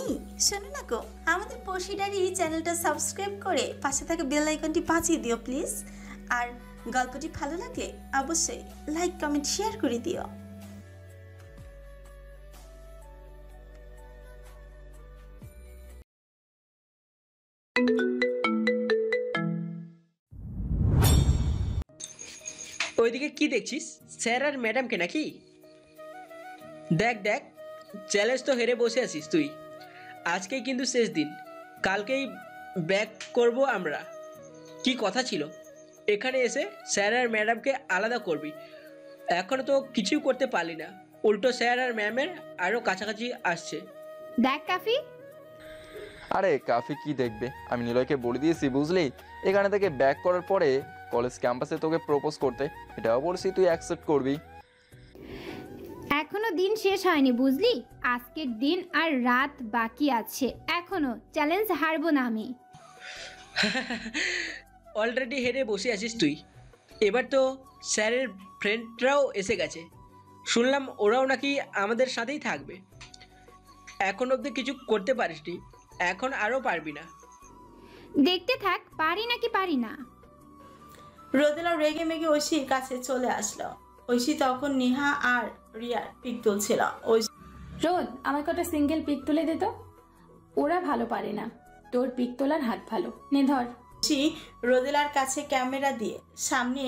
এই শোনো না গো, আমাদের পশিডারি চ্যানেলটা সাবস্ক্রাইব করে পাশে থাকা বেল আইকনটি বাজিয়ে দিও প্লিজ। আর গল্পটি ভালো লাগলে অবশ্যই লাইক কমেন্ট শেয়ার করে দিও। ওইদিকে কি দেখছিস? স্যার আর ম্যাডামকে নাকি? দেখ দেখ, চ্যালেঞ্জ তো হেরে বসে আছিস তুই। আজকেই কিন্তু শেষ দিন, কালকেই ব্যাক করব আমরা। কি কথা ছিল এখানে এসে স্যার আর ম্যাডামকে আলাদা করবি, এখনও তো কিছুই করতে পারলি না, উল্টো স্যার আর ম্যামের আরও কাছাকাছি আসছে। দেখ কাফি। আরে কাফি কি দেখবে, আমি নিলয়কে বলে দিয়েছি বুঝলি, এখানে থেকে ব্যাক করার পরে কলেজ ক্যাম্পাসে তোকে প্রপোজ করতে, এটাও বলছি তুই অ্যাকসেপ্ট করবি। এখনো দিন শেষ হয়নি বুঝলি, আজকের দিন আর রাত বাকি আছে, এখনো চ্যালেঞ্জ হারবো না আমি। অলরেডি হেরে বসে আছিস তুই, এবার তো স্যারের ফ্রেন্ডরাও এসে গেছে, শুনলাম ওরাও নাকি আমাদের সাথেই থাকবে। এখন অবধি কিছু করতে পারিসনি, এখন আরও পারবি না। দেখতে থাক পারি নাকি পারি না। রোদেলা রেগে মেগে ঐশীর কাছে চলে আসলো। ঐশী তখন নেহা আর রিয়ার পিক তুলছিল। রোদ, আমার কটা সিঙ্গেল পিক তুলে দে তো, ওরা ভালো পারে না, তোর পিক তোলার হাত ভালো, নে ধর। ঐশী রোদেলার কাছে ক্যামেরা দিয়ে সামনে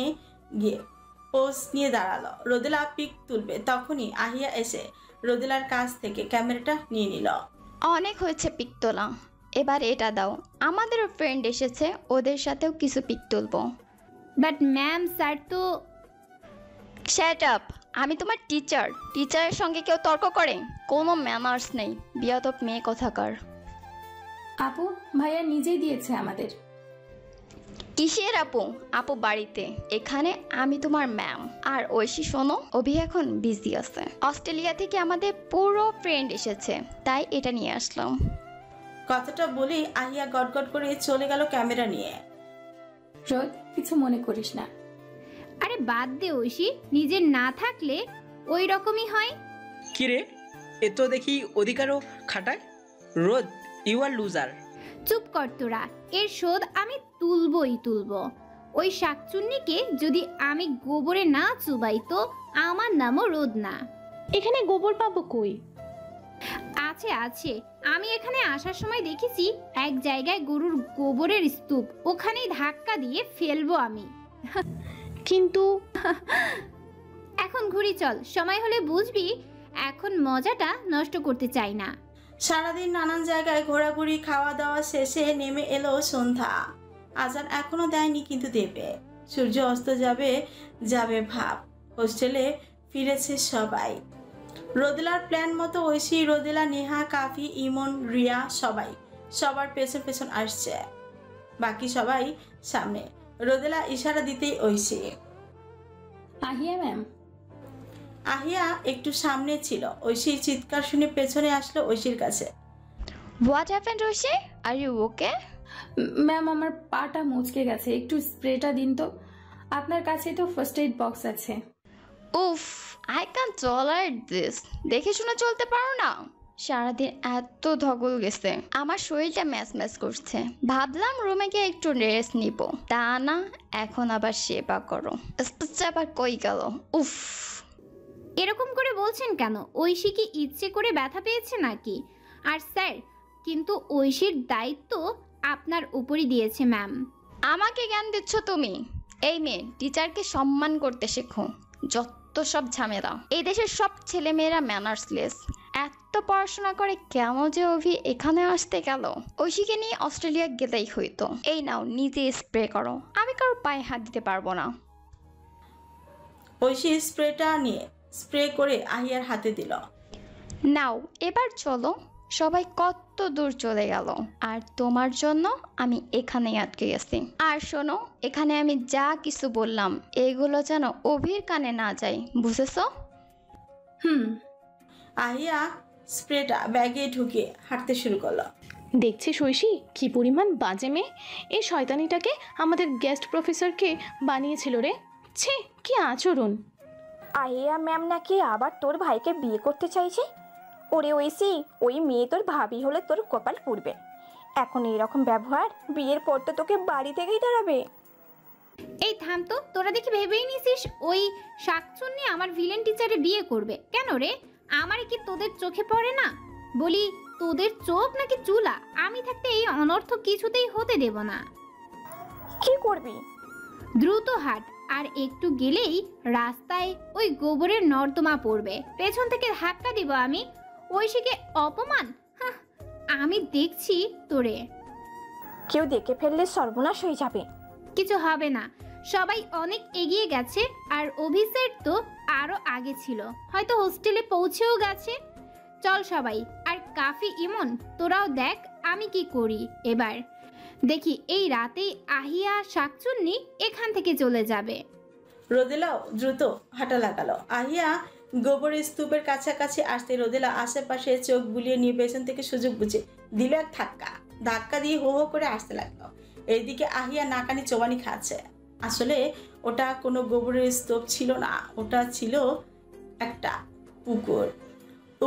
গিয়ে পোজ নিয়ে দাঁড়ালো। রোদেলা পিক তুলবে, তখনই আহিয়া এসে রোদেলার কাছ থেকে ক্যামেরাটা নিয়ে নিল। অনেক হয়েছে পিক তোলা, এবার এটা দাও, আমাদেরও ফ্রেন্ড এসেছে, ওদের সাথেও কিছু পিক তুলবো। বাট ম্যাম স্যার তো। শ্যাট আপ, আমি তোমার টিচার, টিচারের সঙ্গে কেউ তর্ক করে? কোনো ম্যানার্স নেই, বিয়াদব মেয়ে কোথাকার। আপু ভাইয়া নিজেই দিয়েছে আমাদের। কিসের আপু? আপু বাড়িতে, এখানে আমি তোমার ম্যাম। আর ঐশী শোনো, অভি এখন বিজি আছে, অস্ট্রেলিয়া থেকে আমাদের পুরো ফ্রেন্ড এসেছে, তাই এটা নিয়ে আসলাম। কথাটা বলেই আহিয়া গটগট করে চলে গেল ক্যামেরা নিয়ে। রোদ, কিছু মনে করিস না। আরে বাদ দে ঐশী, নিজের না থাকলে ওই রকমই হয়। কিরে, এ তো দেখি অধিকারও খাটায়। রোদ, ইউ আর লুজার। চুপ কর তোরা, এর শোধ আমি তুলবই তুলবো। ওই শাকচুন্নিকে যদি আমি গোবরে না চুবাই তো আমার নামও রোদ না। এখানে গোবর পাবো কই? আছে আছে, আমি এখানে আসার সময় দেখেছি এক জায়গায় গরুর গোবরের স্তূপ, ওখানেই ধাক্কা দিয়ে ফেলবো আমি। কিন্তু এখন ঘুরি চল, সময় হলে বুঝবি, এখন মজাটা নষ্ট করতে চাই না। সারাদিন নানান জায়গায় ঘোরাঘুরি, খাওয়া দাওয়া শেষে নেমে এলো সন্ধ্যা। আজান এখনো দেয়নি, কিন্তু দেবে। সূর্য অস্ত যাবে যাবে ভাব। হোস্টেলে ফিরেছে সবাই। রোদেলার প্ল্যান মতো ঐশী, রোদেলা, নেহা, কাফি, ইমন, রিয়া সবাই সবার পেছন পেছন আসছে, বাকি সবাই সামনে। রোদেলা ইশারা দিতেই ঐশী। আহিয়া ম্যাম। আহিয়া একটু সামনে ছিল, ঐশীর চিৎকার শুনে পেছনে আসলো ঐশীর কাছে। What happened Aishi, are you okay? Ma'am, আমার পাটা মুচকে গেছে, একটু স্প্রেটা দিন তো, আপনার কাছে তো ফার্স্ট এইড বক্স আছে। উফ, আই ক্যান টলারেট দিস। দেখে শুনে চলতে পারো না? সারাদিন এত ধকল গেছে, আমার শরীরটা ম্যাচ ম্যাচ করছে, ভাবলাম রুমে গিয়ে একটু রেস্ট নিব, তা না, এখন আবার সেবা করো। আবার কই গেল? উফ, এরকম করে বলছেন কেন? ঐশী কি ইচ্ছে করে ব্যথা পেয়েছে নাকি? আর স্যার, কিন্তু ঐশীর দায়িত্ব আপনার উপরই দিয়েছে ম্যাম। আমাকে জ্ঞান দিচ্ছ তুমি? এই মেয়ে, টিচারকে সম্মান করতে শেখো। যত সব ঝামেলা, এই দেশের সব ছেলেমেয়েরা ম্যানার্সলেস। এত পড়াশোনা করে কেন যে অভি এখানে আসতে গেল? ঐশীকে নিয়ে অস্ট্রেলিয়া গেলেই হইতো। এই নাও, নিজে স্প্রে করো, আমি কারো পায়ে হাত দিতে পারবো না। ঐশী স্প্রেটা নিয়ে স্প্রে করে আহিয়ার হাতে দিল। নাও, এবার চলো। সবাই কত দূর চলে গেল, আর তোমার জন্য আমি এখানেই আটকে গেছি। আর শোনো, এখানে আমি যা কিছু বললাম এগুলো যেন অভির কানে না যায়, বুঝেছো? আহিয়া স্প্রেটা ব্যাগে ঢুকে হাঁটতে শুরু করলো। দেখছিস ঐশী, কি পরিমাণ বাজে মেয়ে! এই শয়তানিটাকে আমাদের গেস্ট প্রফেসরকে বানিয়েছিল রে। ছি, কি আচরণ! আহিয়া ম্যাম নাকি আবার তোর ভাইকে বিয়ে করতে চাইছে? ওরে ঐশী, ওই মেয়ে তোর ভাবি হলে তোর কপাল পুড়বে। এখন এইরকম ব্যবহার, বিয়ের পর তো তোকে বাড়ি থেকেই দাঁড়াবে। এই থাম তো, তোরা দেখি ভেবেই নিছিস ওই শাকচুন্নি আমার ভিলেন টিচারে বিয়ে করবে? কেন রে, আমার কি তোদের চোখে পড়ে না? বলি তোদের চোখ নাকি চুলা? আমি থাকতে এই অনর্থ কিছুতেই হতে দেব না। কি করবি? দ্রুত হাট, আর একটু গেলেই রাস্তায় ওই গোবরের নর্দমা পড়বে, পেছন থেকে ধাক্কা দিব আমি। ঐশীকে অপমান, হাহ, আমি দেখছি তোরে। কেউ দেখে ফেললে সর্বনাশ হয়ে যাবে। কিছু হবে না, সবাই অনেক এগিয়ে গেছে, আর অভিষেক তো আরো আগে ছিল, হয়তো হোস্টেলে পৌঁছেও গেছে। চল সবাই, আর কাফি ইমন তোরাও দেখ আমি কি করি এবার। দেখি এই রাতেই আহিয়া শাকচুন্নি এখান থেকে চলে যাবে। রোদেলাও দ্রুত হাঁটা লাগালো। আহিয়া গোবরের স্তূপের কাছাকাছি আসতে রোদেলা আশেপাশে চোখ বুলিয়ে নিয়ে পেছন থেকে সুযোগ বুঝে দিল এক ধাক্কা দিয়ে হো হো করে আসতে লাগলো। এইদিকে আহিয়া নাকানি চোবানি খাচ্ছে। আসলে ওটা কোনো গোবরের স্তূপ ছিল না, ওটা ছিল একটা পুকুর।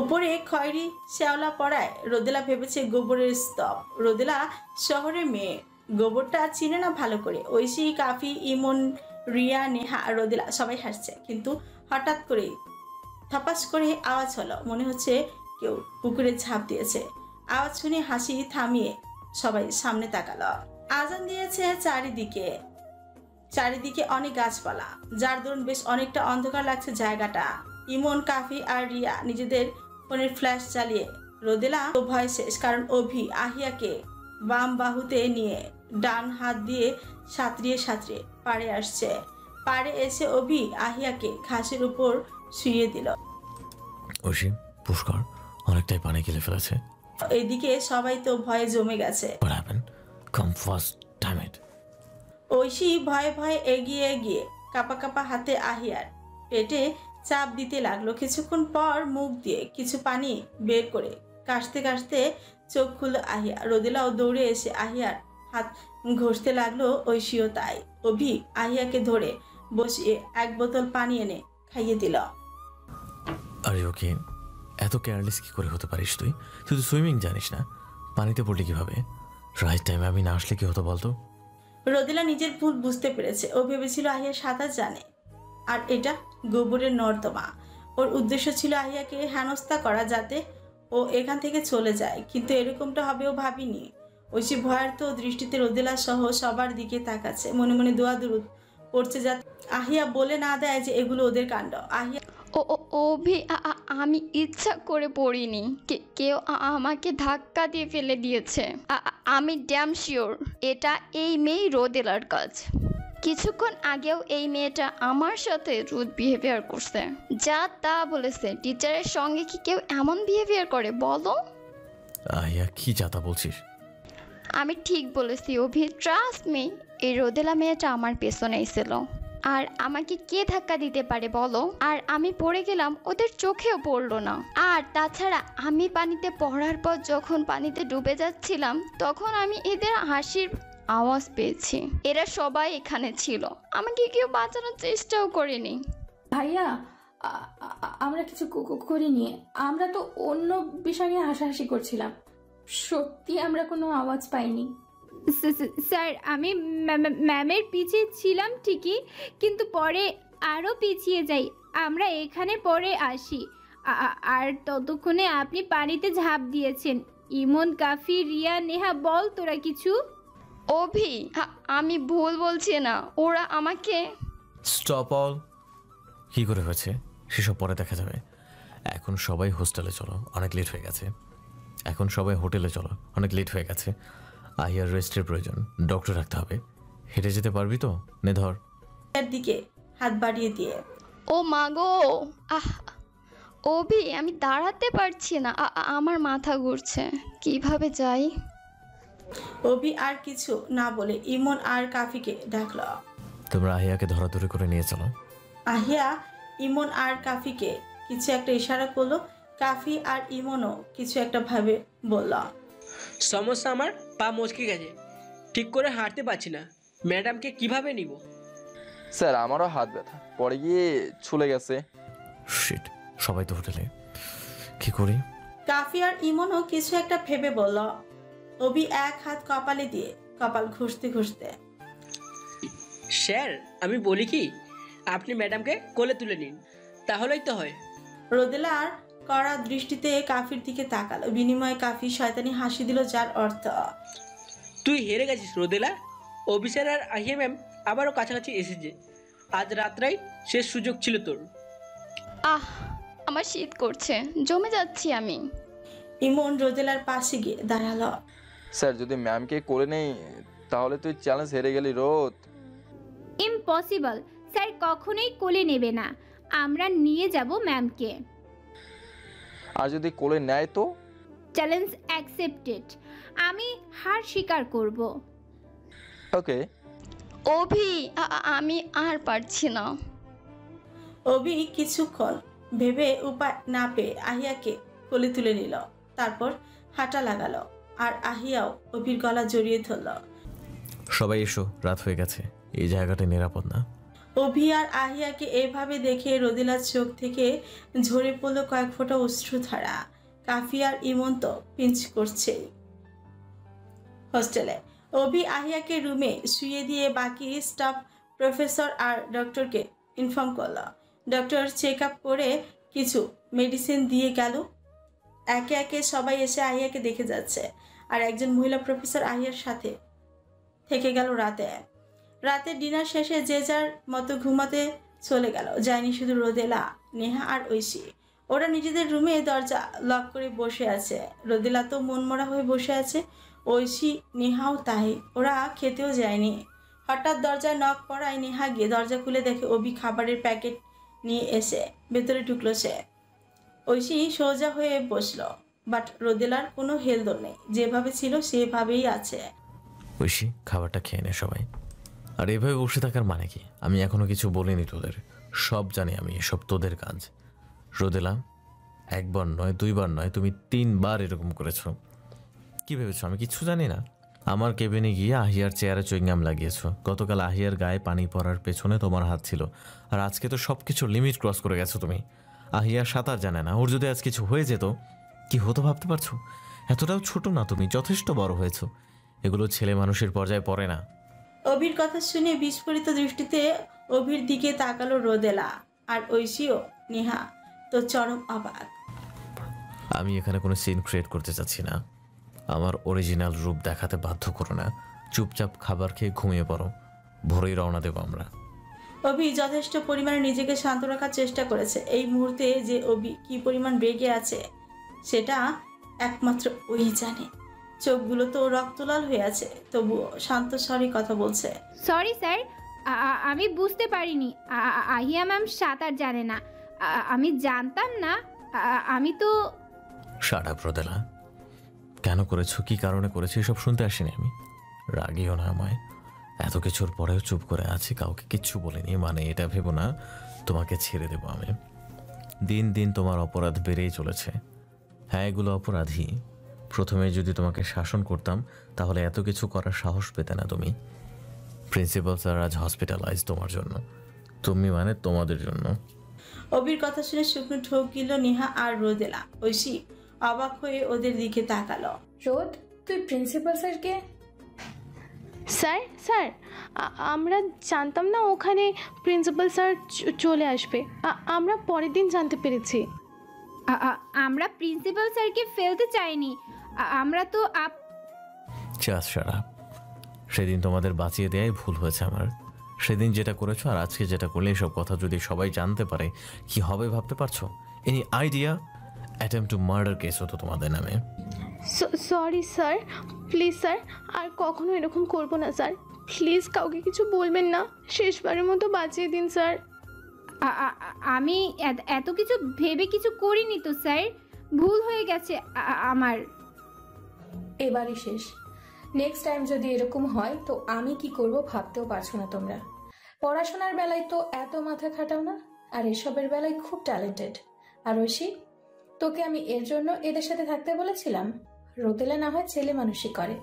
উপরে খয়েরি শ্যাওলা পড়ায় রোদেলা ভেবেছে গোবরের স্তূপ। রোদেলা শহরের মেয়ে, গোবরটা চিনে না ভালো করে। ঐশী, কাফি, ইমন, রিয়া, নেহা, রোদেলা সবাই হাসছে, কিন্তু হঠাৎ করে থাপাস করে আওয়াজ হলো, মনে হচ্ছে কেউ পুকুরে ঝাঁপ দিয়েছে। আওয়াজ শুনে হাসি থামিয়ে সবাই সামনে তাকালো। আজান দিয়েছে চারিদিকে অনেক গাছপালা, যার দরুন বেশ অনেকটা অন্ধকার লাগছে জায়গাটা। ইমন, কাফি আর রিয়া নিজেদের ফোনের ফ্ল্যাশ চালিয়ে। রোদেলা তো ভয় শেষ, কারণ অভি আহিয়াকে বাম বাহুতে নিয়ে ডান হাত দিয়ে সাঁতরিয়ে পাড়ে আসছে। পাড়ে এসে অভি আহিয়াকে ঘাসের উপর শুইয়ে দিল। ঐশী, পুষ্কর অনেকটাই পানি গিলে ফেলেছে। এদিকে সবাই তো ভয়ে জমে গেছে। ঐশী ভয়ে ভয়ে এগিয়ে কাপা হাতে আহিয়ার পেটে চাপ দিতে লাগলো। কিছুক্ষণ পর মুখ দিয়ে কিছু পানি বের করে কাশতে চোখ খুলল আহিয়া। রোদেলাও দৌড়ে এসে আহিয়ার হাত ঘষতে লাগলো, ঐশীও তাই। অভি আহিয়াকে ধরে বসিয়ে এক বোতল পানি এনে খাইয়ে দিল। আরে ওকে, এত কেয়ারলেস কি করে হতে পারিস তুই? তুই তো সুইমিং জানিস না, পানিতে পড়লি কিভাবে? রাইট টাইমে আমি না আসলে কি হতো বলতো? রোদেলা নিজের ভুল বুঝতে পেরেছে। ও ভেবেছিল আহিয়া সাঁতার জানে, আর এটা গোবরের নর্দমা। ওর উদ্দেশ্য ছিল আহিয়াকে হেনস্থা করা, যাতে ও এখান থেকে চলে যায়, কিন্তু এরকমটা হবে ও ভাবিনি। ঐশী ভয়ার্থ দৃষ্টিতে রোদেলা সহ সবার দিকে তাকাচ্ছে, মনে মনে দোয়া দুরুদ পড়ছে, যাতে আহিয়া বলে না দেয় যে এগুলো ওদের কাণ্ড। আহিয়া অভি, আমি ইচ্ছা করে পড়িনি, কেউ আমাকে ধাক্কা দিয়ে ফেলে দিয়েছে। আমি ড্যাম শিওর এটা এই মেয়ে রোদেলার কাজ। কিছুক্ষণ আগেও এই মেয়েটা আমার সাথে রুড বিহেভিয়ার করছে, যা তা বলেছে। টিচারের সঙ্গে কি কেউ এমন বিহেভিয়ার করে বলো? আহিয়া, কি যাতা বলছিস? আমি ঠিক বলেছি অভি, ট্রাস্ট মি। এই রোদেলা মেয়েটা আমার পেছনেই ছিল, আর আমাকে কে ধাক্কা দিতে পারে বলো? আর আমি পড়ে গেলাম, ওদের চোখেও পড়লো না। আর তাছাড়া আমি পানিতে পড়ার পর যখন পানিতে ডুবে যাচ্ছিলাম, তখন আমি এদের হাসির আওয়াজ পেয়েছি। এরা সবাই এখানে ছিল, আমাকে কেউ বাঁচানোর চেষ্টাও করেনি। ভাইয়া, আমরা কিছু করিনি, আমরা তো অন্য বিষয় নিয়ে হাসাহাসি করছিলাম। সত্যি আমরা কোনো আওয়াজ পাইনি। স্যার, আমি ম্যামের পিছিয়ে ছিলাম ঠিকই, কিন্তু পরে আরও পিছিয়ে যাই। আমরা এখানে পরে আসি, আর ততক্ষণে আপনি পানিতে ঝাঁপ দিয়েছেন। ইমন, কাফি, রিয়া, নেহা, বল তোরা কিছু। অভি, আমি ভুল বলছি না, ওরা আমাকে। Stop all. কি করে হয়েছে সেসব পরে দেখা যাবে। এখন সবাই হোস্টেলে চলো, অনেক লেট হয়ে গেছে। এখন সবাই হোটেলে চলো, অনেক লেট হয়ে গেছে। আহিয়ার রেস্টের প্রয়োজন, ডক্টর রাখতে হবে। হেঁটে যেতে পারবি তো? নে ধর। দিকে হাত বাড়িয়ে দিয়ে, ও মা গো, অভি, আমি দাঁড়াতে পারছি না, আমার মাথা ঘুরছে, কিভাবে যাই? অভি আর কিছু না বলে ইমন আর কাফিকে ডাকলো। তোমরা আহিয়াকে ধরাধরি করে নিয়ে চলো। আহিয়া ইমন আর কাফিকে কিছু একটা ইশারা করলো। কাফি আর ইমনও কিছু একটা ভাবে বলল। সমস্যা, আমার পা মচকে গেছে, ঠিক করে হাঁটতে পারছি না। ম্যাডামকে কিভাবে নিব? স্যার, আমারও হাত ব্যথা, পরে গিয়ে ছুলে গেছে। শিট, সবাই তো হোটেলে, কি করি? কাফি আর ইমনও কিছু একটা ভেবে বলল। অভি এক হাত কপালে দিয়ে কপাল ঘষতে ঘষতে, স্যার আমি বলি কি, আপনি ম্যাডামকে কোলে তুলে নিন, তাহলেই তো হয়। রোদেলার কড়া দৃষ্টিতে কাফির দিকে তাকালো। বিনিময়ে কাফি শয়তানি হাসি দিল, যার অর্থ তুই হেরে গেছিস রোদেলা। অফিসার আর আহিয়া ম্যাম আবারও কাছাকাছি এসেছে। আজ রাত্রাই শেষ সুযোগ ছিল তোর। আহ, আমার শীত করছে, জমে যাচ্ছি আমি। ইমন রোদেলার পাশে গিয়ে দাঁড়ালো। স্যার যদি ম্যামকে করে নেই তাহলে তুই চ্যালেঞ্জ হেরে গেলি রোদ। ইম্পসিবল, স্যার কখনোই কোলে নেবে না। আমরা নিয়ে যাব ম্যামকে। আর যদি কোলে নেয় তো? Challenge accepted. আমি হার স্বীকার করব। ওকে। অভি, আমি আর পারছি না। অভি কিছুক্ষণ ভেবে উপায় না পেয়ে আহিয়াকে কোলে তুলে নিল, তারপর হাঁটা লাগালো। আর আহিয়াও অভির গলা জড়িয়ে ধরল। সবাই এসো, রাত হয়ে গেছে, এই জায়গাটা নিরাপদ না। অভি আর আহিয়াকে এভাবে দেখে রোদেলার চোখ থেকে ঝরে পড়ল কয়েক ফোঁটা অশ্রুধারা। কাফি আর ইমন তো পিঞ্চ করছেই। হোস্টেলে অভি আহিয়াকে রুমে শুয়ে দিয়ে বাকি স্টাফ, প্রফেসর আর ডক্টরকে ইনফর্ম করল। ডক্টর চেক আপ করে কিছু মেডিসিন দিয়ে গেল। একে একে সবাই এসে আহিয়াকে দেখে যাচ্ছে। আর একজন মহিলা প্রফেসর আহিয়ার সাথে থেকে গেল রাতে ডিনার শেষে যে যার মতো ঘুমাতে চলে গেল। যায়নি শুধু রোদেলা, নেহা আর ঐশী। ওরা নিজেদের রুমে দরজা লক করে বসে আছে। রোদেলা তো মনমরা হয়ে বসে আছে, ঐশী নেহাও তাই। ওরা খেতেও যায়নি। হঠাৎ দরজায় নক পড়ায় নেহা গিয়ে দরজা খুলে দেখে অভি খাবারের প্যাকেট নিয়ে এসে ভেতরে ঢুকলো সে। ঐশী সোজা হয়ে বসলো, বাট রোদেলার কোনো হেলদোল নেই, যেভাবে ছিল সেভাবেই আছে। ঐশী, খাবারটা খেয়ে নে সবাই। আর এভাবে বসে থাকার মানে কি? আমি এখনো কিছু বলিনি তোদের, সব জানি আমি, এসব তোদের কাজ। রোদেলা, একবার নয়, দুইবার নয়, তুমি 3 বার এরকম করেছো। কি ভেবেছো আমি কিচ্ছু জানি না? আমার কেবিনে গিয়ে আহিয়ার চেয়ারে চুইংগাম লাগিয়েছো। গতকাল আহিয়ার গায়ে পানি পড়ার পেছনে তোমার হাত ছিল। আর আজকে তো সব কিছু লিমিট ক্রস করে গেছো তুমি। আহিয়া সাঁতার জানে না, ওর যদি আজ কিছু হয়ে যেত কি হতো ভাবতে পারছো? এতটাও ছোট না তুমি, যথেষ্ট বড় হয়েছো। এগুলো ছেলে মানুষের পর্যায়ে পড়ে না। অভির কথা শুনে বিস্ফোরিত দৃষ্টিতে অভির দিকে তাকালো রোদেলা। আর ঐশীও নেহা তো চরম অবাক। আমি এখানে কোনো সিন ক্রিয়েট করতে চাচ্ছি না। আমার অরিজিনাল রূপ দেখাতে বাধ্য করো না। চুপচাপ খাবার খেয়ে ঘুমিয়ে পড়ো, ভোরেই রওনা দেবো আমরা। অভি যথেষ্ট পরিমাণে নিজেকে শান্ত রাখার চেষ্টা করেছে। এই মুহূর্তে যে অভি কি পরিমাণ রেগে আছে সেটা একমাত্র ওই জানে। চোখগুলো তো রক্তলাল হয়ে আছে, তবুও শান্ত স্বরে কথা বলছে। সরি স্যার, আমি বুঝতে পারিনি। আহিয়া ম্যাম সাঁতার জানে না। আমি জানতাম না। আমি তো। শাট আপ রোদেলা। কেন করেছো, কি কারণে করেছো এসব শুনতে আসিনি আমি। রাগিও না আমায়। এত কিছুর পরেও চুপ করে আছি, কাউকে কিচ্ছু বলিনি, মানে এটা ভেবো না তোমাকে ছেড়ে দেবো আমি। দিন দিন তোমার অপরাধ বেড়েই চলেছে। হ্যাঁ, এগুলো অপরাধী। প্রথমে যদি তোমাকে শাসন করতাম তাহলে এত কিছু করার সাহস পেতে না তুমি। প্রিন্সিপাল স্যার আজ হসপিটালাইজ তোমার জন্য। তুমি মানে তোমাদের জন্য। অভির কথা শুনে শুকনো ঠোক গিল নেহা আর রোদেলা। ঐশী অবাক হয়ে ওদের দিকে তাকালো। রোদ, তুই প্রিন্সিপাল স্যারকে? স্যার স্যার আমরা জানতাম না ওখানে প্রিন্সিপাল স্যার চলে আসবে। আমরা পরের দিন জানতে পেরেছি। আমরা প্রিন্সিপাল স্যারকে ফেলতে চাইনি। আমরা তো জাস্ট শাট আপ। সেদিন তোমাদের বাঁচিয়ে দেয়াই ভুল হয়েছে আমার। সেদিন যেটা করেছো আর আজকে যেটা করলে, এসব কথা যদি সবাই জানতে পারে কি হবে ভাবতে পারছো? Any idea? Attempt to murder case হতো তোমাদের নামে। সরি স্যার, প্লিজ স্যার, আর কখনো এরকম করবো না স্যার। প্লিজ কাউকে কিছু বলবেন না, শেষবারের মতো বাঁচিয়ে দিন স্যার। আমি এত কিছু ভেবে কিছু করিনি তো স্যার, ভুল হয়ে গেছে আমার। এবারই শেষ। নেক্সট টাইম যদি এরকম হয় তো আমি কি করব ভাবতেও পারছো না তোমরা। পড়াশোনার বেলায় তো এত মাথা খাটাও না, আর এসবের বেলায় খুব ট্যালেন্টেড। আর ঐশী, তোকে আমি এর জন্য এদের সাথে থাকতে বলেছিলাম। রোদেলা না হয় ছেলে মানুষই করে,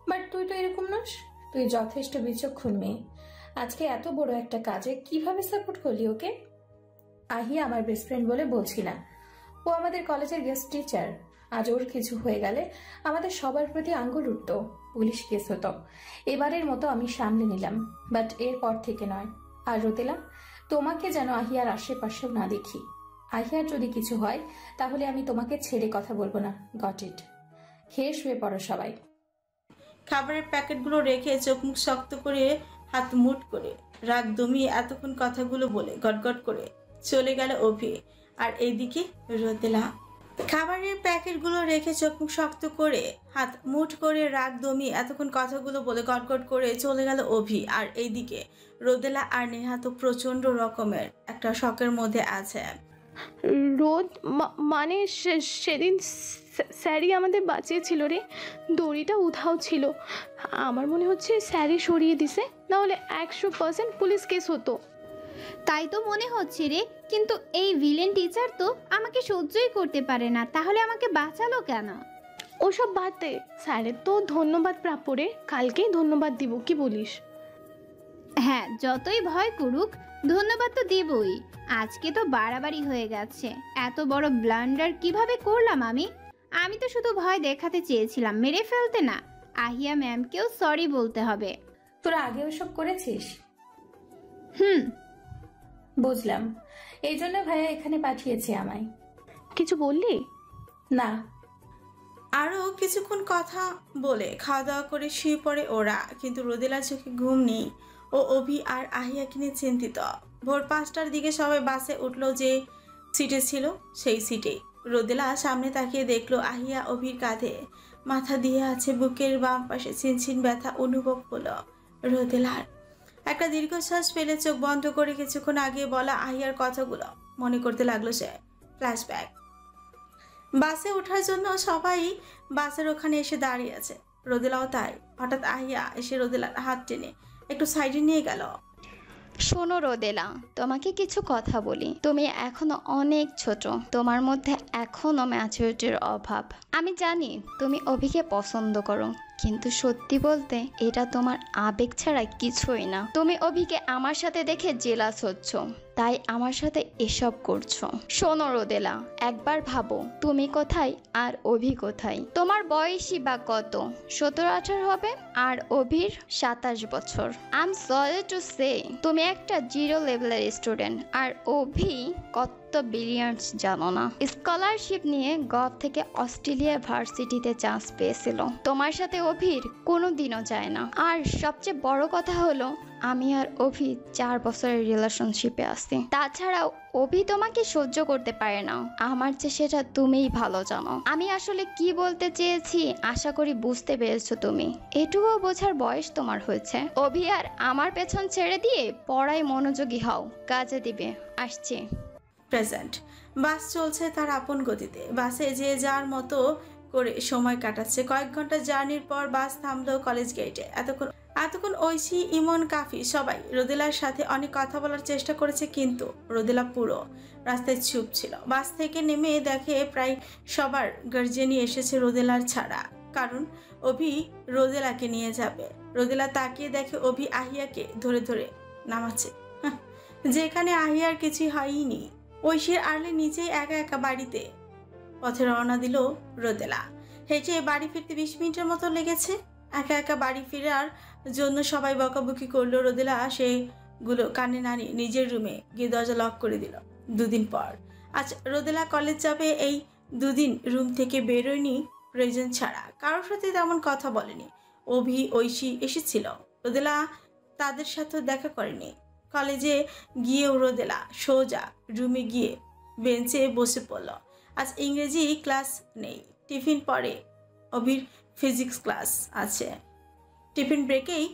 বাট তুই তো এরকম নস। তুই যথেষ্ট বিচক্ষণ মেয়ে। আজকে এত বড় একটা কাজে কিভাবে সাপোর্ট করলি ওকে? আহিয়া আমার বেস্ট ফ্রেন্ড বলে বলছি না, ও আমাদের কলেজের গেস্ট টিচার। আজ ওর কিছু হয়ে গেলে আমাদের সবার প্রতি আঙ্গুল উঠতো, পুলিশ কেস হতো। এবারের মতো আমি সামলে নিলাম, বাট এরপর থেকে নয়। আর রোদেলা, তোমাকে যেন আহিয়ার আশেপাশেও না দেখি। আহিয়ার যদি কিছু হয় তাহলে আমি তোমাকে ছেড়ে কথা বলবো না। Got it? খেয়ে শুয়ে পড়ো সবাই। খাবারের প্যাকেটগুলো রেখে চোখ মুখ শক্ত করে হাত মুট করে রাগ দমিয়ে এতক্ষণ কথাগুলো বলে গটগট করে চলে গেল অভি। আর এইদিকে রোদেলা খাবারের প্যাকেটগুলো রেখে চোখ মুখ শক্ত করে হাত মুঠ করে রাগ দমিয়ে এতক্ষণ কথাগুলো বলে গটগট করে চলে গেল অভি। আর এইদিকে রোদেলা আর নেহা তো প্রচন্ড রকমের একটা শকের মধ্যে আছে। রোদ মানে সেদিন স্যারই আমাদের বাঁচিয়েছিল রে। দড়িটা উধাও ছিল। আমার মনে হচ্ছে স্যারই সরিয়ে দিছে, নাহলে 100% পুলিশ কেস হতো। তাই তো মনে হচ্ছে রে, কিন্তু এই ভিলেন টিচার তো আমাকে সহ্যই করতে পারে না, তাহলে আমাকে বাঁচালো কেন? ওসব বাদ দে, স্যারের তো ধন্যবাদ প্রাপ্য রে, কালকেই ধন্যবাদ দিব, কি বলিস? হ্যাঁ, যতই ভয় করুক ধন্যবাদ তো দেবই। আজকে তো বাড়াবাড়ি হয়ে গেছে। এত বড় ব্লান্ডার কিভাবে করলাম আমি? আমি তো শুধু ভয় দেখাতে চেয়েছিলাম, মেরে ফেলতে না। আহিয়া ম্যামকেও সরি বলতে হবে। তোরা আগে ওসব করেছিস? বুঝলাম, এই জন্য ভাইয়া এখানে পাঠিয়েছে আমায়। কিছু বললি? না। আরও কিছুক্ষণ কথা বলে খাওয়া দাওয়া করে শুয়ে পড়ে ওরা। কিন্তু রোদেলার চোখে ঘুম নেই। ও অভি আর আহিয়াকে নিয়ে চিন্তিত। ভোর 5টার দিকে সবাই বাসে উঠলো। যে সিটে ছিল সেই সিটেই রোদেলা সামনে তাকিয়ে দেখলো আহিয়া অভির কাঁধে মাথা দিয়ে আছে। বুকের বাম পাশে চিনচিন ব্যথা অনুভব হলো রোদেলার। একটা দীর্ঘশ্বাস ফেলে চোখ বন্ধ করে কিছুক্ষণ আগে বলা আহিয়ার কথাগুলো মনে করতে লাগলো সে। ফ্ল্যাশব্যাক। বাসে ওঠার জন্য সবাই বাসের ওখানে এসে দাঁড়িয়ে আছে, রোদেলাও তাই। হঠাৎ আহিয়া এসে রোদেলার হাত টেনে একটু সাইডে নিয়ে গেল। শোনো রোদেলা, তোমাকে কিছু কথা বলি। তুমি এখনো অনেক ছোট, তোমার মধ্যে এখনো ম্যাচুরিটির অভাব। আমি জানি তুমি অভিকে পছন্দ করো, কিন্তু সত্যি বলতে এটা তোমার আবেগ ছাড়া কিছুই না। তুমি অভিকে আমার সাথে দেখে জেলাস হচ্ছ, তাই আমার সাথে এসব করছো। শোনো রোদেলা, একবার ভাবো তুমি কোথায় আর অভি কোথায়। তোমার বয়সই বা কত? 17-18 হবে, আর অভির 27 বছর। I am sorry to say, তুমি একটা 0 লেভেলের স্টুডেন্ট, আর অভি কত বিলিয়ন্স জানো না। স্কলারশিপ নিয়ে গভ থেকে অস্ট্রেলিয়া ভার্সিটিতে চান্স পেয়েছিল। তোমার সাথে অভির কোনো দিনও যায় না। আর সবচেয়ে বড় কথা হলো আমি আর অভি 4 বছরের রিলেশনশিপে আছি। তাছাড়াও অভি তোমাকে সহ্য করতে পারে না, আমার চেয়ে সেটা তুমিই ভালো জানো। আমি আসলে কি বলতে চেয়েছি আশা করি বুঝতে পেরেছো তুমি। এটুকু বোঝার বয়স তোমার হয়েছে। অভি আর আমার পেছন ছেড়ে দিয়ে পড়ায় মনোযোগী হও, কাজে দিবে। আসছি। প্রেজেন্ট। বাস চলছে তার আপন গতিতে। বাসে যে যার মতো করে সময় কাটাচ্ছে। কয়েক ঘন্টা জার্নির পর বাস থামলো কলেজ গেটে। এতক্ষণ ঐশী, ইমন, কাফি সবাই রোদেলার সাথে অনেক কথা বলার চেষ্টা করেছে, কিন্তু রোদেলা পুরো রাস্তায় চুপ ছিল। বাস থেকে নেমে দেখে প্রায় সবার গার্জেনই এসেছে রোদেলার ছাড়া, কারণ অভি রোদেলাকে নিয়ে যাবে। রোদেলা তাকিয়ে দেখে অভি আহিয়াকে ধরে ধরে নামাচ্ছে, যেখানে আহিয়ার কিছুই হয়নি। ঐশীর আড়লে নিচেই একা একা বাড়িতে পথে রওনা দিল রোদেলা। হেঁটে বাড়ি ফিরতে 20 মিনিটের মতো লেগেছে। একা একা বাড়ি ফেরার জন্য সবাই বকাবকি করলো। রোদেলা সেগুলো কানে না নিয়ে নিজের রুমে গিয়ে দরজা লক করে দিল। 2 দিন পর আজ রোদেলা কলেজ যাবে। এই 2 দিন রুম থেকে বেরোয়নি প্রয়োজন ছাড়া, কারোর সাথে তেমন কথা বলেনি। অভি, ঐশী এসেছিল, রোদেলা তাদের সাথে দেখা করেনি। কলেজে গিয়েও রোদেলা সোজা রুমে গিয়ে বেঞ্চে বসে পড়ল। আজ ইংরেজি ক্লাস নেই, টিফিন পরে অভির ফিজিক্স ক্লাস আছে। টিফিন ব্রেকেই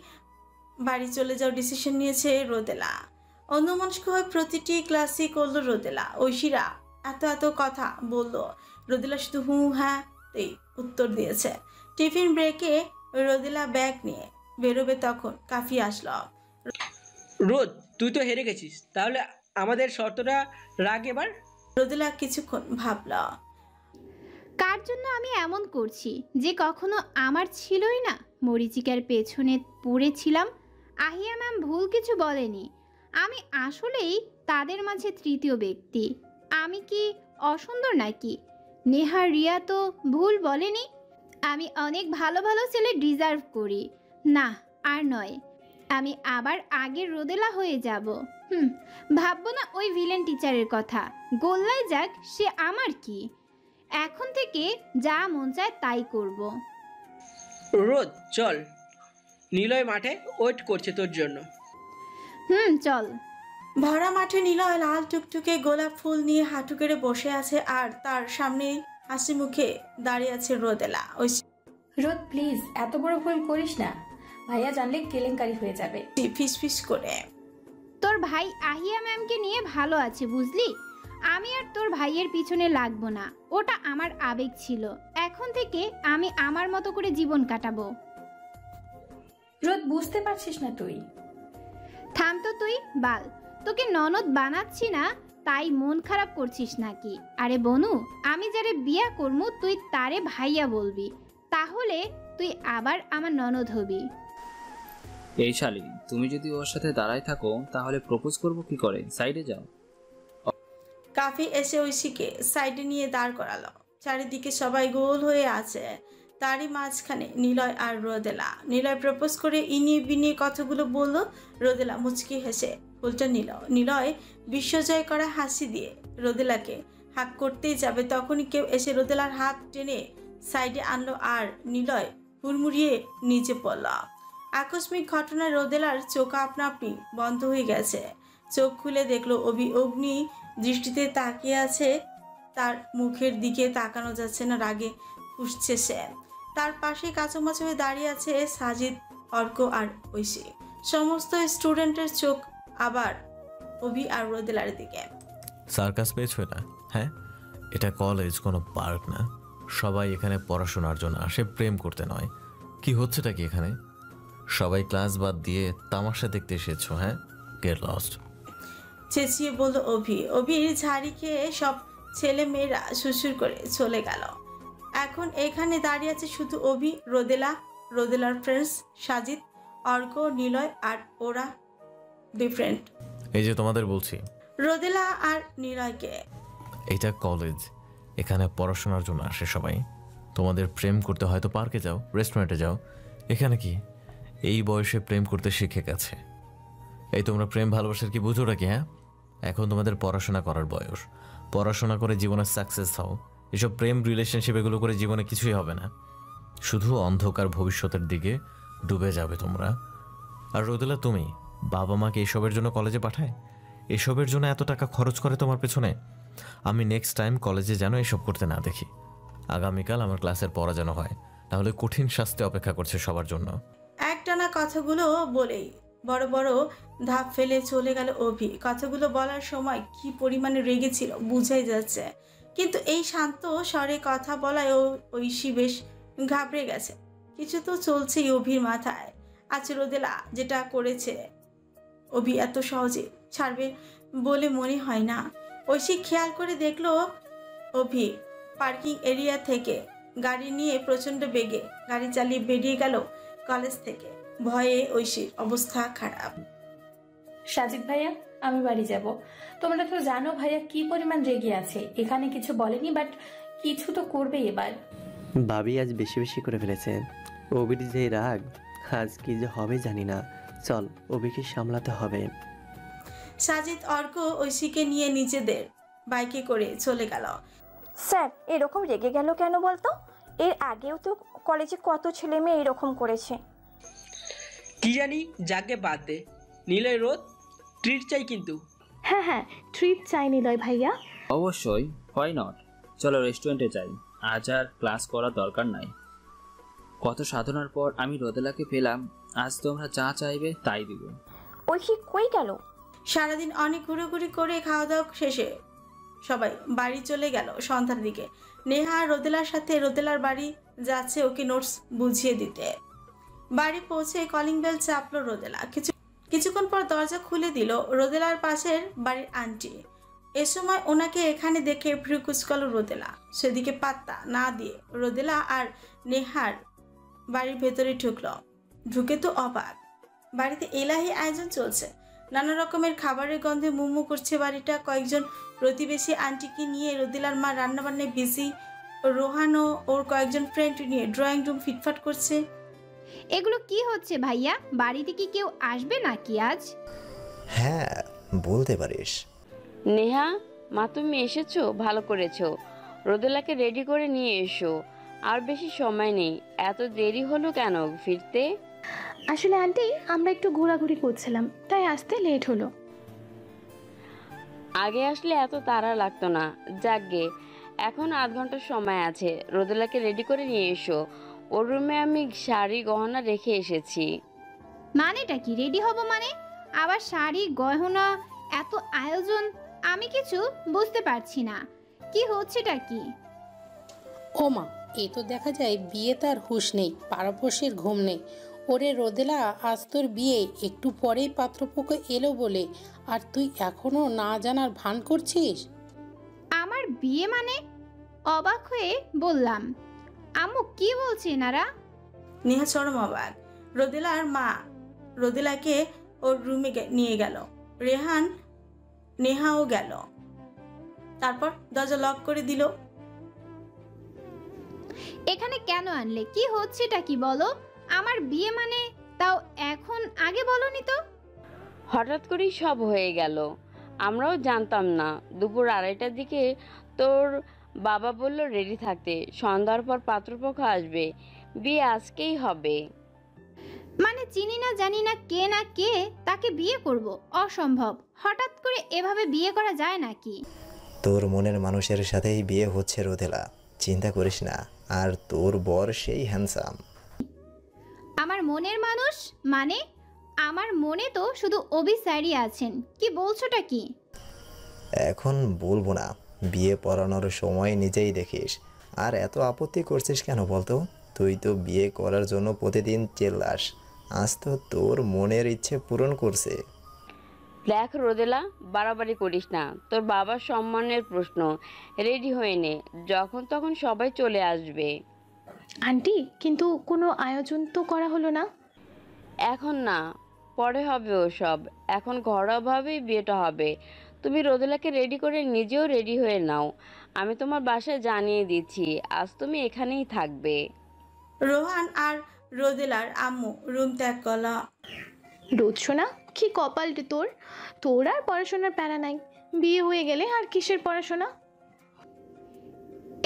বাড়ি চলে যাওয়ার ডিসিশন নিয়েছে রোদেলা। অন্যমনস্ক হয়ে প্রতিটি ক্লাসই করলো রোদেলা। ঐশীরা এত কথা বলল, রোদেলা শুধু হু হ্যাঁ এই উত্তর দিয়েছে। টিফিন ব্রেকে রোদেলা ব্যাগ নিয়ে বেরোবে, তখন কাফি আসলো। রোদ, তুই তো হেরে গেছিস, তাহলে আমাদের শর্তটা রাখ এবার। রোদেলা কিছুক্ষণ ভাবল, কার জন্য আমি এমন করছি যে কখনো আমার ছিলই না। মরিচিকার পেছনে পড়েছিলাম। আহিয়া ম্যাম ভুল কিছু বলেনি। আমি আসলেই তাদের মাঝে তৃতীয় ব্যক্তি। আমি কি অসুন্দর নাকি? নেহা রিয়া তো ভুল বলেনি। আমি অনেক ভালো ভালো ছেলে ডিজার্ভ করি। না আর নয়, আমি আবার আগের রোদেলা হয়ে যাব। ভাববো না ওই ভিলেন টিচারের কথা। গোল্লায় যাক, সে আমার কি। এখন থেকে যা মন চায় তাই করব। রোদ চল, নিলয় মাঠে ওয়েট করছে তোর জন্য। চল। ভরা মাঠে নিলয় লাল টুকটুকে গোলাপ ফুল নিয়ে হাঁটু কেড়ে বসে আছে, আর তার সামনে হাসি মুখে দাঁড়িয়ে আছে রোদেলা। রোদ প্লিজ এত বড় ভুল করিস না, ভাইয়া জানলে কেলেঙ্কারি হয়ে যাবে। ফিস ফিস করে, তোর ভাই আহিয়া ম্যামকে নিয়ে ভালো আছে বুঝলি। আমি আর তোর ভাইয়ের পিছনে লাগবো না, ওটা আমার আবেগ ছিল। এখন থেকে আমি আমার মতো করে জীবন কাটাবো। রোদ বুঝতে পারছিস না তুই? থাম তো তুই বাল, তোকে ননদ বানাচ্ছি না তাই মন খারাপ করছিস নাকি? আরে বনু, আমি যারে বিয়া করমু তুই তারে ভাইয়া বলবি, তাহলে তুই আবার আমার ননদ হবি। এই শালী, তুমি যদি ওর সাথে দাঁড়ায় থাকো তাহলে প্রপোজ করব কি করে? সাইডে যাও। কাফি এসে ঐশীকে সাইডে নিয়ে দাঁড় করালো। চারিদিকে সবাই গোল হয়ে আছে, তারই মাঝখানে নিলয় আর রোদেলা। নিলয় প্রপোজ করে ইনিয়ে বিনিয়ে কথাগুলো বলল। রোদেলা মুচকি হেসে উল্টা নিল। নিলয় বিশ্বজয় করা হাসি দিয়ে রোদেলাকে হাক করতেই যাবে, তখনই কেউ এসে রোদেলার হাত টেনে সাইডে আনলো, আর নিলয় হুড়মুড়িয়ে নিচে পড়ল। আকস্মিক ঘটনায় রোদেলার চোখ আপনা আপনি বন্ধ হয়ে গেছে। চোখ খুলে দেখলো অভি অগ্নি দৃষ্টিতে তাকিয়ে আছে। তার মুখের দিকে তাকানো যাচ্ছে না, রাগে ফুঁসছে সে। তার পাশে কাচুমাচু হয়ে দাঁড়িয়ে আছে সাজিদ, অর্ক আর ঐশী। সমস্ত স্টুডেন্টের চোখ আবার অভি আর রোদেলার দিকে। সার্কাস পেয়েছো না? হ্যাঁ, এটা কলেজ, কোনো পার্ক না। সবাই এখানে পড়াশোনার জন্য আসে, প্রেম করতে নয়। কি হচ্ছেটা কি এখানে? সবাই ক্লাস বাদ দিয়ে তামাশা দেখতে এসেছো? হ্যাঁ, গেট লস্ট। চেঁচিয়ে বলল অভি। অভির ঝাড়ি খেয়ে সব ছেলে মেয়েরা সুসুর করে চলে গেল। এখন এখানে দাঁড়িয়ে আছে শুধু অভি, রোদেলা, রোদেলার ফ্রেন্ডস সাজিদ, অর্ক, নিলয় আর ওরা ডিফারেন্ট। এই যে তোমাদের বলছি, রোদেলা আর নিলয়কে, এটা কলেজ, এখানে পড়াশোনার জন্য আসে সবাই। তোমাদের প্রেম করতে হয়তো পার্কে যাও, রেস্টুরেন্টে যাও, এখানে কি এই বয়সে প্রেম করতে শিখে গেছে? এই তোমরা প্রেম ভালোবাসার কি বুঝো নাকি? হ্যাঁ, এখন তোমাদের পড়াশোনা করার বয়স। পড়াশোনা করে জীবনে সাকসেস হও। এসব প্রেম রিলেশনশিপ এগুলো করে জীবনে কিছুই হবে না, শুধু অন্ধকার ভবিষ্যতের দিকে ডুবে যাবে তোমরা। আর রোদেলা, তুমি বাবা মাকে এসবের জন্য কলেজে পাঠায়? এসবের জন্য এত টাকা খরচ করে তোমার পেছনে? আমি নেক্সট টাইম কলেজে যেন এসব করতে না দেখি। আগামীকাল আমার ক্লাসের পড়া যেন হয়, তাহলে কঠিন শাস্তি অপেক্ষা করছে সবার জন্য। একটানা কথাগুলো বলেই বড় বড় ধাপ ফেলে চলে গেল অভি। কথাগুলো বলার সময় কি পরিমাণে রেগেছিল বুঝাই যাচ্ছে, কিন্তু এই শান্ত স্বরে কথা বলায় ঐশী বেশ ঘাবড়ে গেছে। কিছু তো চলছেই অভির মাথায়। আজ রোদেলা যেটা করেছে অভি এত সহজে ছাড়বে বলে মনে হয় না। ঐশী খেয়াল করে দেখলো অভি পার্কিং এরিয়া থেকে গাড়ি নিয়ে প্রচণ্ড বেগে গাড়ি চালিয়ে বেরিয়ে গেল কলেজ থেকে। ভয়ে ঐশীর অবস্থা খারাপ। সাজিদ ভাইয়া, আমি বাড়ি যাব। তোমরা তো জানো ভাইয়া কি পরিমাণ রেগে আছে। এখানে কিছু বলেনি, বাট কিছু তো করবে এবার। ভাবি আজ বেশি বেশি করে ফেলেছে। অভির যে রাগ, আজ কি যে হবে জানি না। চল, অভিকে সামলাতে হবে। সাজিদ, অর্ক ঐশীকে নিয়ে নিজেদের বাইকে করে চলে গেল। স্যার এরকম রেগে গেল কেন বলতো? এর আগেও তো কলেজে কত ছেলে মেয়ে এরকম করেছে। কি জানি, যাকে বাদ দে। নিলয়, রোদ, ট্রিট চাই কিন্তু। হ্যাঁ হ্যাঁ, ট্রিট চাই নিলয় ভাইয়া। অবশ্যই, হোয়াই নট। চলো রেস্টুরেন্টে যাই, আজ আর ক্লাস করার দরকার নাই। কত সাধনার পর আমি রোদেলাকে পেলাম, আজ তোমরা যা চাইবে তাই দিব। ঐশী কই গেল? সারাদিন অনেক ঘুরোঘুরি করে খাওয়া দাওয়া শেষে সবাই বাড়ি চলে গেল সন্ধ্যার দিকে। নেহা রোদেলার সাথে রোদেলার বাড়ি যাচ্ছে ওকে নোটস বুঝিয়ে দিতে। বাড়ি পৌঁছে কলিং বেল চাপলো রোদেলা। কিছুক্ষণ পর দরজা খুলে দিল রোদেলার পাশের বাড়ির আন্টি। এ সময় ওনাকে এখানে দেখে ভ্রু কুচকালো রোদেলা। সেদিকে পাত্তা না দিয়ে রোদেলা আর নেহার বাড়ির ভেতরে ঢুকে তো অবাক। বাড়িতে এলাহি আয়োজন চলছে, নানা রকমের খাবারের গন্ধে মুমু করছে বাড়িটা। কয়েকজন প্রতিবেশী আন্টিকে নিয়ে রোদেলার মা রান্নাবান্নায় বিজি রোহানও ওর কয়েকজন ফ্রেন্ড নিয়ে ড্রয়িং রুম ফিটফাট করছে। এগুলো কি হচ্ছে ভাইয়া? বাড়িতে কি কেউ আসবে নাকি আজ? হ্যাঁ, বলতে পারিস। নেহা, মা তুমি এসেছো, ভালো করেছো। রোদেলাকে রেডি করে নিয়ে এসো, আর বেশি সময় নেই। এত দেরি হলো কেন ফিরতে? আসলে আন্টি আমরা একটু ঘোরাঘুরি করছিলাম, তাই আসতে লেট হলো। আগে আসলে এত তাড়া লাগতো না। যাকগে, এখন আধ ঘন্টার সময় আছে। রোদেলাকে রেডি করে নিয়ে এসো। ওর রুমে আমি শাড়ি গহনা রেখে এসেছি। মানেটা কি রেডি হব মানে? আবার শাড়ি গহনা, এত আয়োজন, আমি কিছু বুঝতে পারছি না। কি হচ্ছেটা কি? ও মা, এ তো দেখা যায় বিয়ে তার হুঁশ নেই, পাড়াপড়শির ঘুম নেই। ওরে রোদেলা, আজ তোর বিয়ে, একটু পরেই পাত্রপক্ষ এলো বলে, আর তুই এখনো না জানার ভান করছিস? আমার বিয়ে মানে? অবাক হয়ে বললাম। আম্মু কি বলছে এনারা? নেহা চরম অবাক। রোদেলার মা রোদেলাকে ওর রুমে নিয়ে গেল। রেহান নেহাও গেল, তারপর দরজা লক করে দিল। এখানে কেন আনলে? কি হচ্ছেটা কি বলো? আমার বিয়ে মানে, তাও এখন আগে বলনি তো। হঠাৎ করেই সব হয়ে গেল, আমরাও জানতাম না। দুপুর 2:30টার দিকে তোর বাবা বলল রেডি থাকতে, সন্ধ্যার পর পাত্রপক্ষ আসবে, বিয়ে আজকেই হবে। মানে চিনি না জানি না কে তাকে বিয়ে করব? অসম্ভব। হঠাৎ করে এভাবে বিয়ে করা যায় নাকি? তোর মনের মানুষের সাথেই বিয়ে হচ্ছে রোদেলা, চিন্তা করিস না। আর তোর বর সেই হ্যান্ডসাম। আমার মনের মানুষ মানে? আমার মনে তো শুধু অভি স্যারই আছেন। কি বলছোটা কি? এখন বলবো না, বিয়ে পড়ানোর সময় নিজেই দেখিস। আর এত আপত্তি করছিস কেন বলতো? তুই তো বিয়ে করার জন্য প্রতিদিন চেল্লাস, আজ তো তোর মনের ইচ্ছে পূরণ করছে। দেখ রোদেলা, বাড়াবাড়ি করিস না। তোর বাবার সম্মানের প্রশ্ন, রেডি হয়ে নে, যখন তখন সবাই চলে আসবে। আন্টি কিন্তু কোনো আয়োজন তো করা হলো না। এখন না, পরে হবে ওসব। এখন ঘরোয়াভাবেই বিয়েটা হবে। তুমি রোদেলাকে রেডি করে নিজেও রেডি হয়ে নাও। আমি তোমার বাসায় জানিয়ে দিচ্ছি, আজ তুমি এখানেই থাকবে। রোহান আর রোদেলার আম্মু রুম ত্যাগ করল। রোদ শোনা, কি কপাল রে তোর। তোর আর পড়াশোনার প্যারা নাই, বিয়ে হয়ে গেলে আর কিসের পড়াশোনা?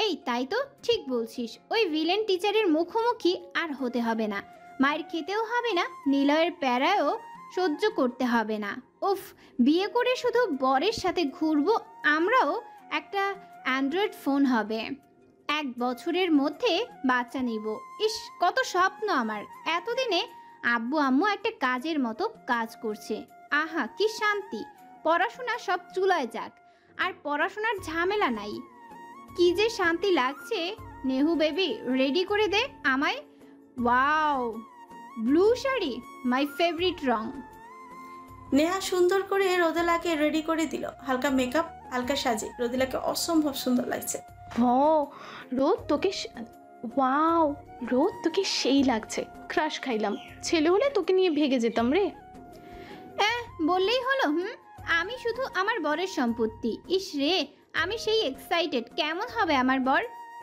এই তাই তো, ঠিক বলছিস। ওই ভিলেন টিচারের মুখোমুখি আর হতে হবে না, মায়ের খেতেও হবে না, নিলয়ের প্যারায়ও সহ্য করতে হবে না। উফ, বিয়ে করে শুধু বরের সাথে ঘুরবো। আমরাও একটা অ্যান্ড্রয়েড ফোন হবে, 1 বছরের মধ্যে বাচ্চা নিব। ইস, কত স্বপ্ন আমার। এতদিনে আব্বু আম্মু একটা কাজের মতো কাজ করছে। আহা কি শান্তি। পড়াশোনা সব চুলায় যাক, আর পড়াশোনার ঝামেলা নাই। কি যে শান্তি লাগছে। নেহু বেবি, রেডি করে দে আমায়। Wow, blue sari, my favourite রং। নেহা সুন্দর করে রোদেলাকে রেডি করে দিল। হালকা মেকআপ, হালকা সাজে রোদেলাকে অসম্ভব সুন্দর লাগছে। রোদ তোকে ওয়াও, রোদ তোকে সেই লাগছে। ক্রাশ খাইলাম। ছেলে হলে তোকে নিয়ে ভেগে যেতাম রে। বললেই হলো। আমি শুধু আমার বরের সম্পত্তি। ইস রে, আমি সেই এক্সাইটেড। কেমন হবে আমার বর?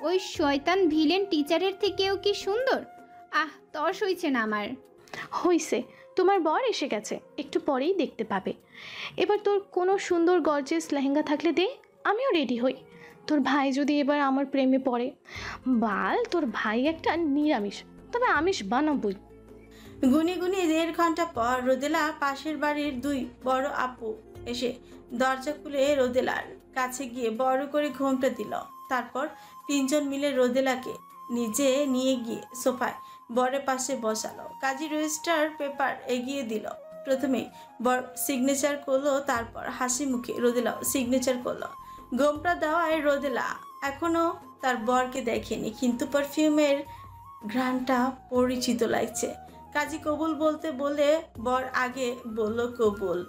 ওই শয়তান ভিলেন টিচারের থেকেও কি সুন্দর? তর্স হইছে না আমার। হইছে, তোমার বর এসে গেছে, একটু পরেই দেখতে পাবে। এবার তোর কোনো সুন্দর গর্জিয়াস লেহেঙ্গা থাকলে দে, আমিও রেডি হই। তোর ভাই যদি এবার আমার প্রেমে পড়ে, বাল, তোর ভাই একটা নিরামিষ, তবে আমিষ বানাবই। গুনি গুনি 1.5 ঘন্টা পর রোদেলা পাশের বাড়ির 2 বড় আপু এসে দরজা খুলে রোদেলার কাছে গিয়ে বড় করে ঘোমটা দিল। তারপর 3 জন মিলে রোদেলাকে নিজে নিয়ে গিয়ে সোফায় বরের পাশে বসালো। কাজী রেজিস্টার পেপার এগিয়ে দিল। প্রথমে বর সিগনেচার করলো, তারপর হাসি মুখে রোদেলাও সিগনেচার করলো। ঘোমটা দেওয়ায় রোদেলা এখনো তার বরকে দেখেনি, কিন্তু পারফিউমের ঘ্রাণটা পরিচিত লাগছে। কাজী কবুল বলতে বলে বর আগে বলল কবুল।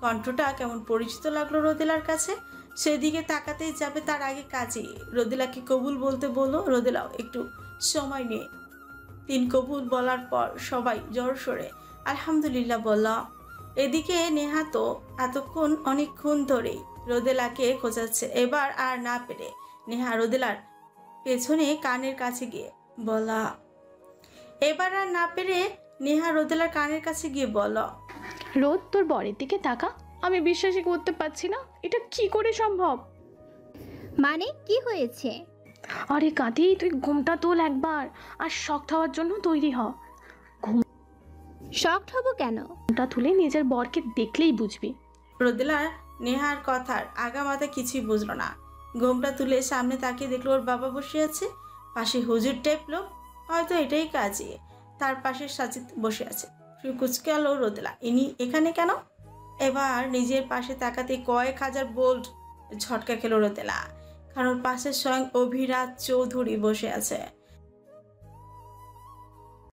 কণ্ঠটা কেমন পরিচিত লাগলো রোদেলার কাছে। সেদিকে তাকাতেই যাবে তার আগে কাজী রোদেলাকে কবুল বলতে বলল। রোদেলাও একটু সময় নিয়ে 3 কবুল বলার পর সবাই জোরসোরে আলহামদুলিল্লাহ বলল। এদিকে নেহা তো এতক্ষণ অনেকক্ষণ ধরেই রোদেলাকে খোঁজাচ্ছে। এবার আর না পেরে নেহা রোদেলার পেছনে কানের কাছে গিয়ে বলা। এবার আর না পেরে নেহা রোদেলার কানের কাছে গিয়ে বলল, রোদ তোর বরের দিকে তাকা, আমি বিশ্বাসই করতে পারছি না, এটা কি করে সম্ভব? মানে কি হয়েছে? আরে কাঁদি, তুই ঘুমটা তোল একবার আর শক্ত হওয়ার জন্য তৈরি হ। শক্ট হব কেন? ঘুমটা তুলে নিজের বরকে দেখলেই বুঝবি। রোদেলা নেহার কথার আগামাথা কিছুই বুঝলো না। ঘোমটা তুলে সামনে তাকিয়ে দেখলো ওর বাবা বসে আছে, পাশে হুজুর টাইপ লোক, হয়তো এটাই কাজে। তার পাশে সাজিদ বসে আছে। কুচকে আলো রোদেলা, ইনি এখানে কেন? এবার নিজের পাশে তাকাতে কয়েক হাজার বোল্ট ঝটকা খেলো রোদেলা, কারণ পাশে স্বয়ং অভিরাজ চৌধুরী বসে আছে।